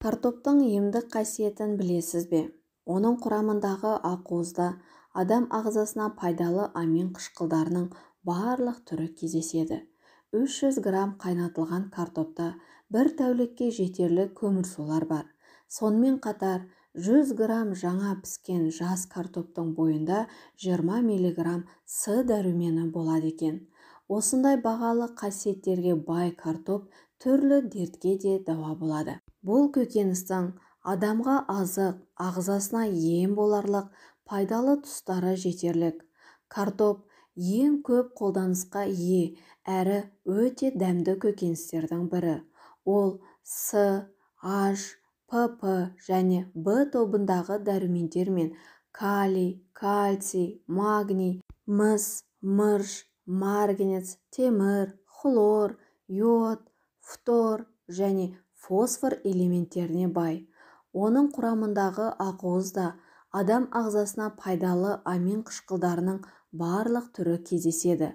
Картоптың емдік қасиетін білесіз бе? Оның құрамындағы ақуызда адам ағзасына пайдалы амин қышқылдарының барлық түрі кездеседі. 300 грамм қайнатылған картопта бір тәулікке жетерлік көмірсулар бар. Сонымен қатар 100 грамм жаңа піскен жас картоптың бойында 20 миллиграмм С дәрумені болады екен. Осындай бағалы қасиеттерге бай картоп түрлі дертке де дауа болады. Бұл көкөністің адамға азық, ағзасына ем боларлық пайдалы тұстары жетерлік. Картоп ең көп қолданысқа ие әрі өте дәмді көкөністердің бірі. Ол С, H, ПП және В тобындағы дәрумендер мен калий, кальций, магний, мыс, мырыш, марганец, темір, хлор, йод, фтор және фосфор элементтеріне бай. Оның құрамындағы ақуызда адам ағзасына пайдалы амин қышқылдарының барлық түрі кездеседі.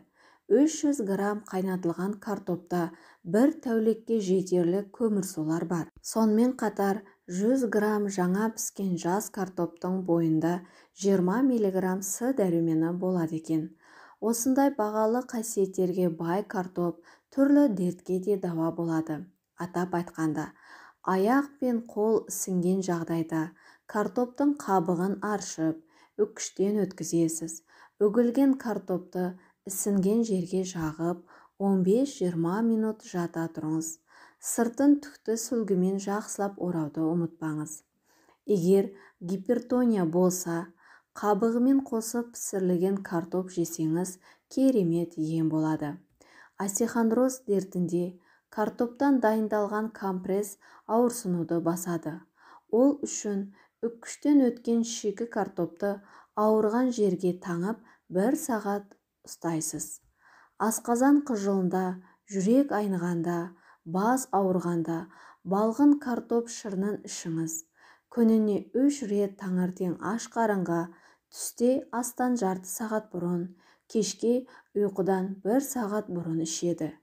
300 грамм қайнатылған картопта бір тәулікке жетерлік көмірсулар бар. Сонымен қатар 100 грамм жаңа піскен жас картоптың бойында 20 миллиграмм С дәрумені болады екен. Осындай бағалы қасиеттерге бай картоп түрлі дертке де дауа болады. Атап айтқанда, аяқ пен қол ісінген жағдайда картоптың қабығын аршып, үккіштен өткізесіз. Үгілген картопты ісінген жерге жағып, 15-20 минут жата тұрыңыз. Сыртын түкті сүлгімен жақсылап орауды ұмытпаңыз. Егер гипертония болса, қабығымен қосып пісірілген картоп жесеңіз керемет ем болады. Остеохондроз дертінде картоптан дайындалған компресс ауырсынуды басады. Ол үшін үккіштен өткен шикі картопты ауырған жерге таңып 1 сағат ұстайсыз. Асқазан қыжылында, жүрек айнығанда, бас ауырғанда балғын картоп шырынын ішіңіз. Күніне 3 рет таңертең аш қарынға, түсте астан жарты сағат бұрын, кешке ұйқыдан 1 сағат бұрын ішеді.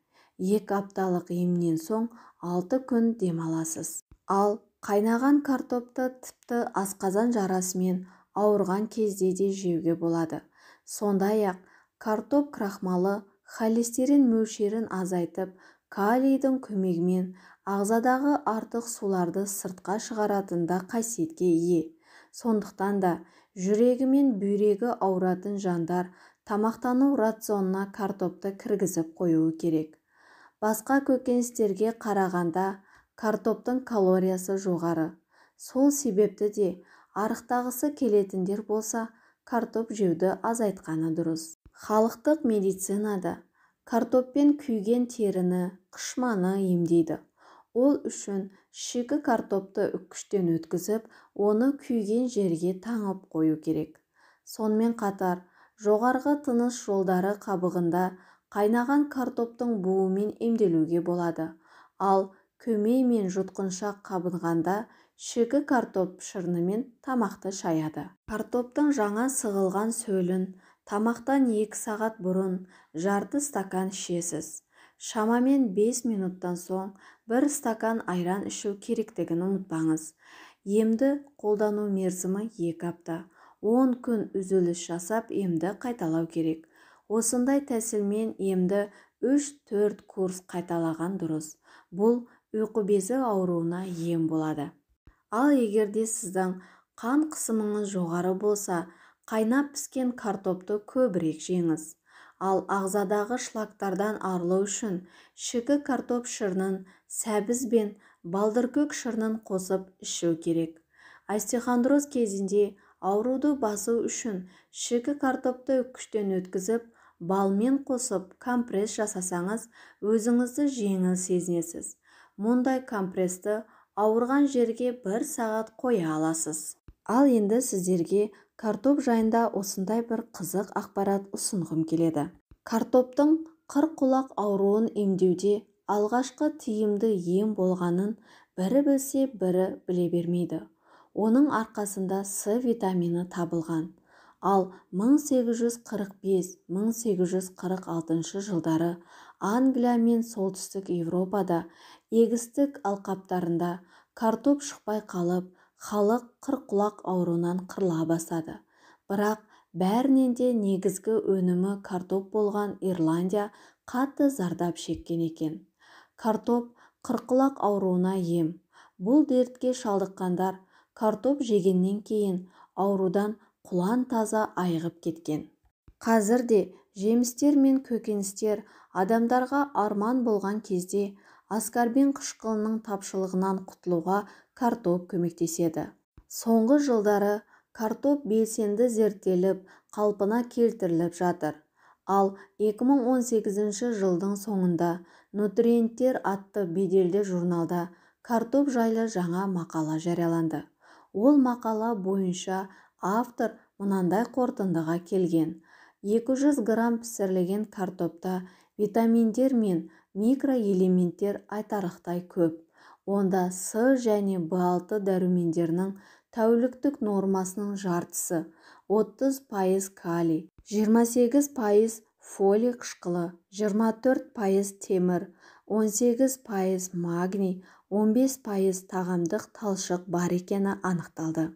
2 апталық емнен соң 6 күн демаласыз. Ал қайнаған картопты тіпті асқазан жарасымен ауырған кезде де жеуге болады. Сондай-ақ картоп крахмалы холестерин мөлшерін азайтып, калийдің көмегімен ағзадағы артық суларды сыртқа шығаратында қасиетке ие. Сондықтан да жүрегі мен бүйрегі ауыратын жандар тамақтану рационына картопты кіргізіп қоюы керек. Басқа көкөністерге қарағанда картоптың калориясы жоғары. Сол себепті де арықтағысы келетіндер болса, картоп жеуді азайтқаны дұрыс. Халықтық медицинада картоппен күйген теріні, қышманы емдейді. Ол үшін шикі картопты үккіштен өткізіп, оны күйген жерге таңып қою керек. Сонымен қатар, жоғарғы тыныс жолдары қабығында қайнаған картоптың буымен емделуге болады. Ал көмей мен жұтқыншақ қабынғанда шикі картоп шырынымен тамақты шаяды. Картоптың жаңа сығылған сөлін тамақтан 2 сағат бұрын жарты стакан ішесіз. Шамамен 5 минуттан соң 1 стакан айран ішу керектігін ұмытпаңыз. Емді қолдану мерзімі 2 апта. 10 күн үзіліс жасап емді қайталау керек. Осындай тәсілмен емді 3-4 курс қайталаған дұрыс. Бұл ұйқы безі ауруына ем болады. Ал егерде сіздің қан қысымыңыз жоғары болса, қайнап піскен картопты көбірек жеңіз. Ал ағзадағы шлактардан арылу үшін шикі картоп шырынын сәбіз бен балдыркөк шырынын қосып ішу керек. Остеохондроз кезінде ауруды басу үшін шикі картопты үккіштен өткізіп, балмен қосып компресс жасасаңыз, өзіңізді жеңіл сезінесіз. Мұндай компрессті ауырған жерге 1 сағат қоя аласыз. Ал енді сіздерге картоп жайында осындай бір қызық ақпарат ұсынғым келеді. Картоптың қырқұлақ ауруын емдеуде алғашқы тиімді ем болғанын бірі білсе, бірі біле бермейді. Оның арқасында С витамині табылған. Ал 1845-1846 жылдары Англия мен солтүстік Европада егістік алқаптарында картоп шықпай қалып, халық қырыққұлақ ауруынан қырыла бастады. Бірақ бәрінен де негізгі өнімі картоп болған Ирландия қатты зардап шеккен екен. Картоп қырыққұлақ ауруына ем. Бұл дертке шалдыққандар картоп жегеннен кейін аурудан құлан таза айығып кеткен. Қазір де жемістер мен көкөністер адамдарға арман болған кезде аскорбин қышқылының тапшылығынан құтылуға картоп көмектеседі. Соңғы жылдары картоп белсенді зерттеліп, қалпына келтіріліп жатыр. Ал 2018 жылдың соңында Нутриенттер атты беделді журналда картоп жайлы жаңа мақала жарияланды. Ол мақала бойынша автор мынандай қорытындыға келген: 200 грамм пісірілген картопта витаминдер мен микроэлементтер айтарлықтай көп. Онда С және В6 дәрумендерінің тәуліктік нормасының жартысы, 30% калий, 28% фолий қышқылы, 24% темір, 18% магний, 15% тағамдық талшық бар екені анықталды.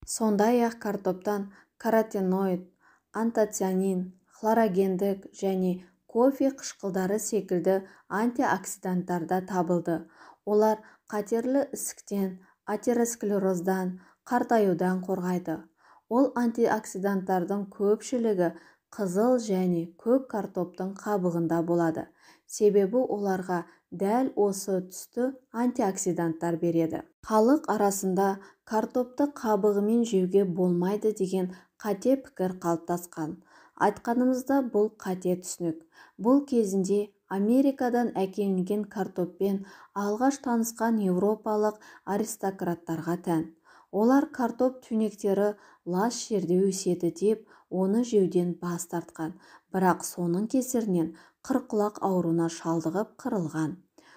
Сондай-ақ картоптан каротиноид, антоцианин, хлорогендік және кофе қышқылдары секілді антиоксиданттар да табылды. Олар қатерлі ісіктен, атеросклероздан, қартаюдан қорғайды. Ол антиоксиданттардың көпшілігі қызыл және көк картоптың қабығында болады. Себебі оларға дәл осы түсті антиоксиданттар береді. Халық арасында картопты қабығымен жеуге болмайды деген қате пікір қалыптасқан. Айтқанымызда бұл қате түсінік. Бұл кезінде Америкадан әкелінген картоппен алғаш танысқан еуропалық аристократтарға тән. Олар картоп түйнектері лас жерде өседі деп, оны жеуден бас тартқан. Бірақ соның кесірінен қырыққұлақ ауруына шалдығып қырылған.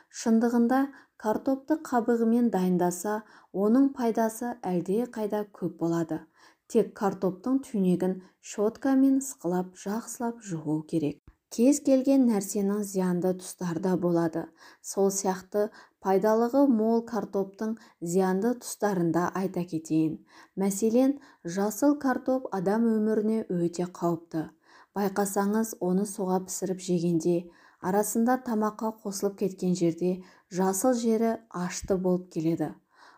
Шындығында картопты қабығымен дайындаса, оның пайдасы әлде қайда көп болады. Тек картоптың түйнегін щеткамен ысқылап, жақсылап жуу керек. Кез келген нәрсенің зиянды тұстары да болады. Сол сияқты пайдалығы мол картоптың зиянды тұстарында айта кетейін. Мәселен, жасыл картоп адам өміріне өте қауіпті. Байқасаңыз, оны суға пісіріп жегенде, арасында тамаққа қосылып кеткен жерде жасыл жері ашты болып келеді.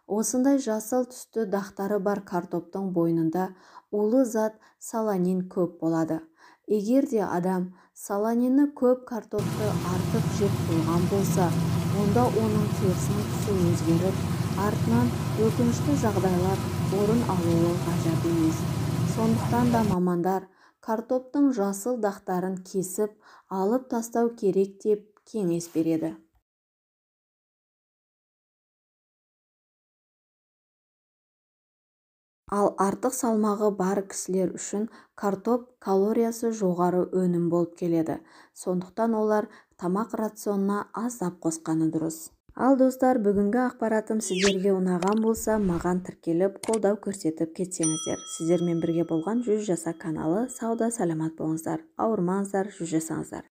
Осындай жасыл түсті дақтары бар картоптың бойында улы зат соланин көп болады. Егер де адам соланины көп картопты артық жеп қойған болса, онда оның терісінің түсі өзгеріп, артынан өкінішті жағдайлар орын алуы ғажап емес. Сондықтан да мамандар картоптың жасыл дақтарын кесіп алып тастау керек деп кеңес береді. Ал артық салмағы бар кісілер үшін картоп калориясы жоғары өнім болып келеді. Сондықтан олар тамақ рационына аздап қосқаны дұрыс. Ал достар, бүгінгі ақпаратым сіздерге ұнаған болса, маған тіркеліп, қолдау көрсетіп кетсеңіздер. Сіздермен бірге болған 100 жаса каналы. Сауда саламат болыңыздар, ауырмаңыздар, 100 жасаңыздар.